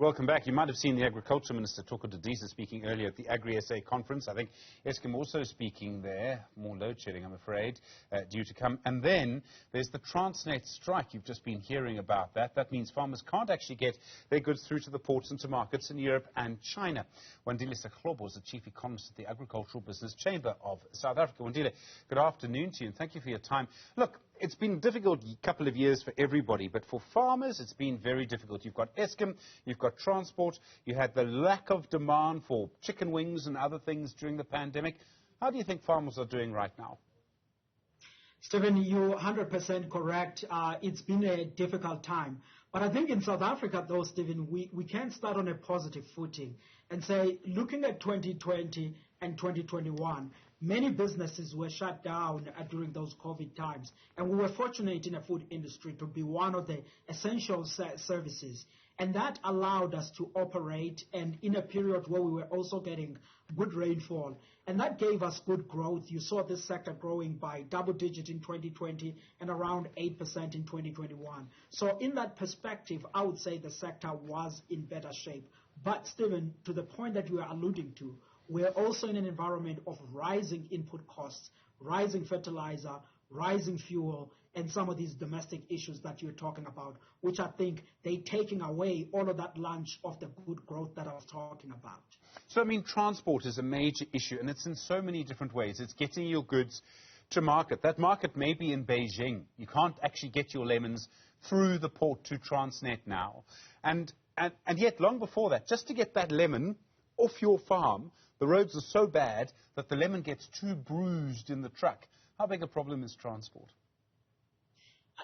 Welcome back. You might have seen the Agriculture Minister, Thoko Didiza, speaking earlier at the Agri-SA conference. I think Eskom also speaking there. More load shedding, I'm afraid, due to come. And then there's the Transnet strike. You've just been hearing about that. That means farmers can't actually get their goods through to the ports and to markets in Europe and China. Andile Sihlobo is the Chief Economist at the Agricultural Business Chamber of South Africa. Andile, good afternoon to you, and thank you for your time. Look, it's been a difficult couple of years for everybody, but for farmers, it's been very difficult. You've got Eskom, you've got transport, you had the lack of demand for chicken wings and other things during the pandemic. How do you think farmers are doing right now? Stephen, you're 100% correct. It's been a difficult time. But I think in South Africa, though, Stephen, we can start on a positive footing and say, looking at 2020 and 2021, many businesses were shut down during those COVID times. And we were fortunate in the food industry to be one of the essential services. And that allowed us to operate, and in a period where we were also getting good rainfall. And that gave us good growth. You saw this sector growing by double digit in 2020 and around 8% in 2021. So in that perspective, I would say the sector was in better shape. But Stephen, to the point that you are alluding to, we're also in an environment of rising input costs, rising fertilizer, rising fuel, and some of these domestic issues that you're talking about, which I think they're taking away all of that lunch of the good growth that I was talking about. So, I mean, transport is a major issue, and it's in so many different ways. It's getting your goods to market. That market may be in Beijing. You can't actually get your lemons through the port to Transnet now. And yet, long before that, just to get that lemon off your farm, the roads are so bad that the lemon gets too bruised in the truck. How big a problem is transport?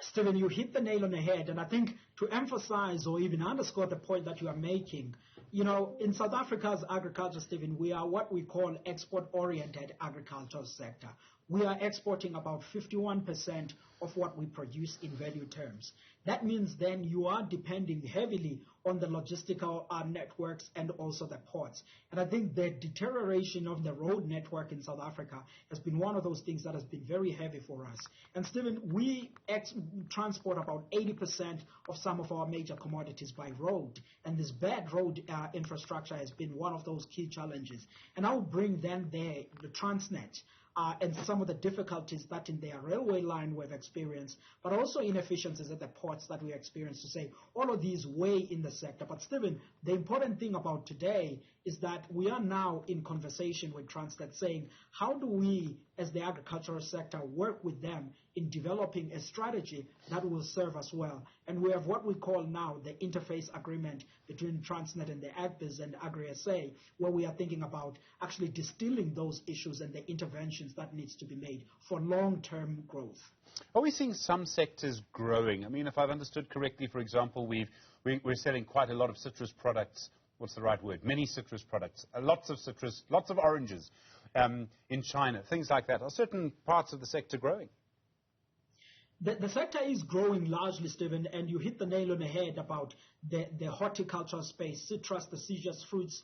Stephen, you hit the nail on the head, and I think to emphasize or even underscore the point that you are making, you know, in South Africa's agriculture, Stephen, we are what we call export-oriented agricultural sector. We are exporting about 51% of what we produce in value terms. That means then you are depending heavily on the logistical networks and also the ports. And I think the deterioration of the road network in South Africa has been one of those things that has been very heavy for us. And Stephen, we transport about 80% of some of our major commodities by road. And this bad road infrastructure has been one of those key challenges. And I will bring then there the Transnet. And some of the difficulties that in their railway line we've experienced, but also inefficiencies at the ports that we experience, to say all of these weigh in the sector. But Stephen, the important thing about today is that we are now in conversation with Transnet saying, how do we, as the agricultural sector, work with them in developing a strategy that will serve us well? And we have what we call now the interface agreement between Transnet and the AgBiz and Agri-SA, where we are thinking about actually distilling those issues and the interventions that needs to be made for long-term growth. Are we seeing some sectors growing? I mean, if I've understood correctly, for example, we're selling quite a lot of citrus products. What's the right word? Many citrus products, lots of citrus, lots of oranges in China, things like that. Are certain parts of the sector growing? The sector is growing largely, Stephen, and you hit the nail on the head about the horticultural space, citrus, deciduous fruits,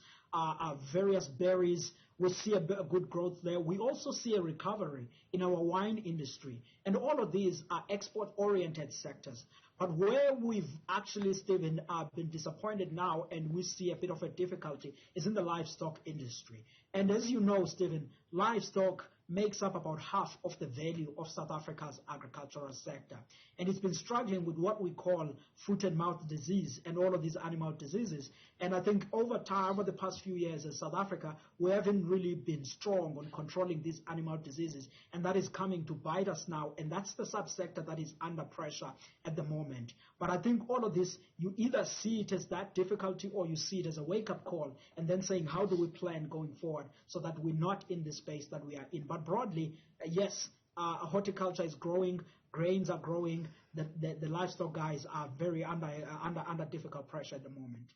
various berries. We see a good growth there. We also see a recovery in our wine industry. And all of these are export-oriented sectors. But where we've actually, Stephen, been disappointed now and we see a bit of a difficulty is in the livestock industry. And as you know, Stephen, livestock makes up about half of the value of South Africa's agricultural sector. And it's been struggling with what we call foot and mouth disease and all of these animal diseases. And I think over time, over the past few years in South Africa, we haven't really been strong on controlling these animal diseases. And that is coming to bite us now. And that's the subsector that is under pressure at the moment. But I think all of this, you either see it as that difficulty or you see it as a wake-up call and then saying, how do we plan going forward so that we're not in the space that we are in? But broadly, yes, horticulture is growing, grains are growing, the livestock guys are very under difficult pressure at the moment.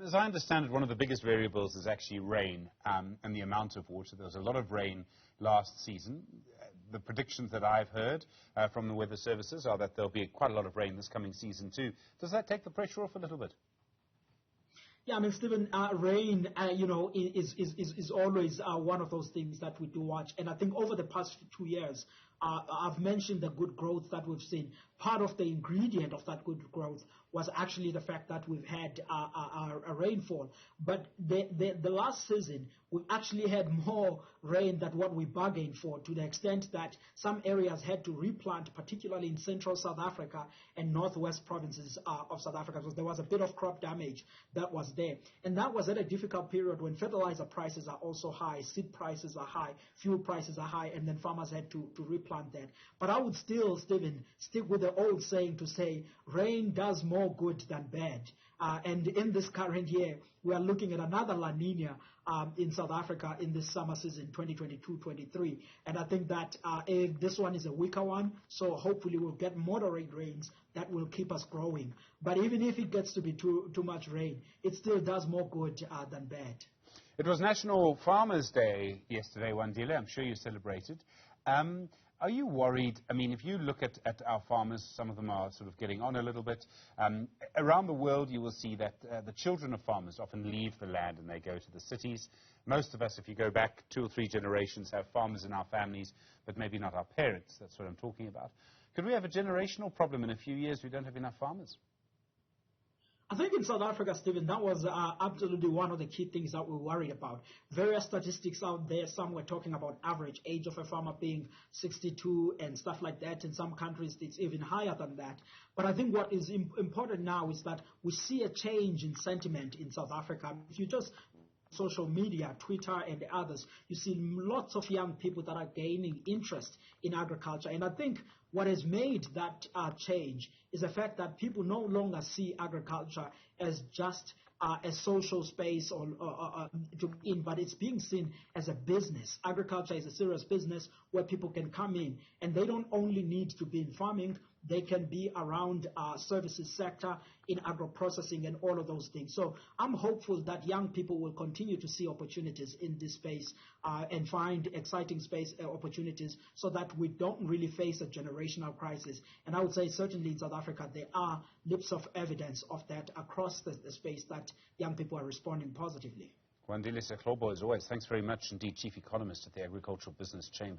As I understand it, one of the biggest variables is actually rain and the amount of water. There was a lot of rain last season. The predictions that I've heard from the weather services are that there'll be quite a lot of rain this coming season too. Does that take the pressure off a little bit? Yeah, I mean, Stephen, rain, is always one of those things that we do watch. And I think over the past 2 years, I've mentioned the good growth that we've seen. part of the ingredient of that good growth was actually the fact that we've had a rainfall. But the last season, we actually had more rain than what we bargained for, to the extent that some areas had to replant, particularly in central South Africa and northwest provinces of South Africa. So there was a bit of crop damage that was there. And that was at a difficult period when fertilizer prices are also high, seed prices are high, fuel prices are high, and then farmers had to replant that. But I would still, Stephen, stick with the old saying to say rain does more good than bad. And in this current year, we are looking at another La Nina in South Africa in this summer season, 2022-23. And I think that this one is a weaker one, so hopefully we'll get moderate rains that will keep us growing. But even if it gets to be too much rain, it still does more good than bad. It was National Farmers' Day yesterday, Andile. I'm sure you celebrated. Are you worried? I mean, if you look at our farmers, some of them are sort of getting on a little bit. Around the world, you will see that the children of farmers often leave the land and they go to the cities. Most of us, if you go back 2 or 3 generations, have farmers in our families, but maybe not our parents. That's what I'm talking about. Could we have a generational problem in a few years? We don't have enough farmers. I think in South Africa, Stephen, that was absolutely one of the key things that we're worried about. Various statistics out there, some were talking about average age of a farmer being 62 and stuff like that. In some countries, it's even higher than that. But I think what is important now is that we see a change in sentiment in South Africa. If you just social media, Twitter and others, you see lots of young people that are gaining interest in agriculture. And I think what has made that change is the fact that people no longer see agriculture as just a social space but it's being seen as a business. Agriculture is a serious business where people can come in, and they don't only need to be in farming, they can be around services sector, in agro-processing and all of those things. So I'm hopeful that young people will continue to see opportunities in this space and find exciting space opportunities so that we don't really face a generational crisis. And I would say certainly in South Africa, there are lips of evidence of that across the space that young people are responding positively. Andile Sihlobo, as always, thanks very much indeed, Chief Economist at the Agricultural Business Chamber.